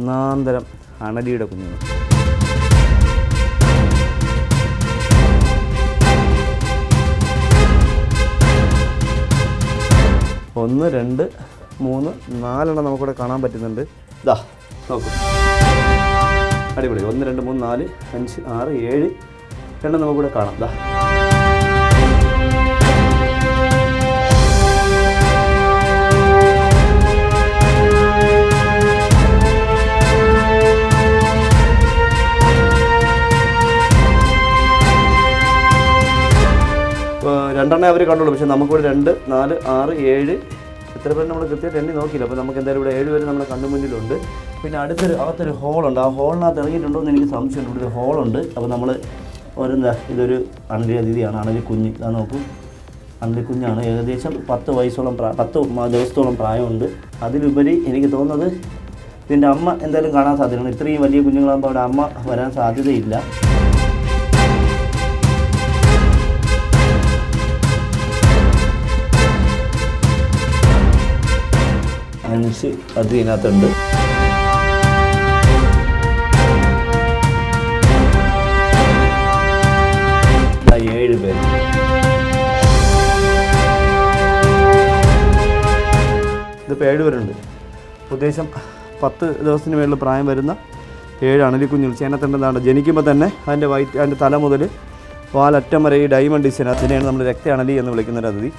ഒന്നാന്തരം അണലിയുടെ കുഞ്ഞുങ്ങൾ. ഒന്ന്, രണ്ട്, മൂന്ന്, 4 നമുക്കിവിടെ കാണാൻ പറ്റുന്നുണ്ട്. ഇതാ നോക്കൂ, അടിപൊളി. 1, 2, 3, 4, 5, 6, 7 എണ്ണം നമുക്കിവിടെ കാണാം. ഇതാ രണ്ടെണ്ണേ അവർ കണ്ടുള്ളൂ. പക്ഷേ നമുക്കിവിടെ 2, 4, 6, 7 എത്ര പേര് നമ്മൾ കൃത്യമായിട്ട് എണ്ണി നോക്കിയില്ല. അപ്പോൾ നമുക്ക് എന്തായാലും ഇവിടെ 7 പേര് നമ്മുടെ കണ്ണു മുന്നിലുണ്ട്. പിന്നെ അകത്തൊരു ഹോളുണ്ട്. ആ ഹോളിനകത്ത് ഇറങ്ങിയിട്ടുണ്ടോ എന്ന് എനിക്ക് സംശയമുണ്ട്. ഇവിടെ ഒരു ഹോളുണ്ട്. അപ്പോൾ നമ്മൾ ഇതൊരു അണലി അതിഥിയാണ്, അണലി കുഞ്ഞ്. ഇതാ നോക്കൂ, അണലി കുഞ്ഞാണ്. ഏകദേശം 10 ദിവസത്തോളം പ്രായമുണ്ട്. അതിലുപരി എനിക്ക് തോന്നുന്നത് ഇതിൻ്റെ അമ്മ എന്തായാലും കാണാൻ സാധ്യതയാണ്. ഇത്രയും വലിയ കുഞ്ഞുങ്ങളാകുമ്പോൾ അവിടെ അമ്മ വരാൻ സാധ്യതയില്ല. അത് ഇതിനകത്തുണ്ട്. 7 പേര്. ഇതിപ്പോൾ 7 പേരുണ്ട്. ഉദ്ദേശം 10 ദിവസത്തിന് മേളിൽ പ്രായം വരുന്ന 7 അണലിക്കുഞ്ഞുങ്ങൾ. ചേനത്തണ്ടെന്നാണ് ജനിക്കുമ്പോൾ തന്നെ അതിൻ്റെ തല മുതൽ വാലറ്റം വരെ ഈ ഡയമണ്ട് ഡിസൈൻ, അതിനെയാണ് നമ്മൾ രക്ത അണലി എന്ന് വിളിക്കുന്ന ഒരു അതിഥി.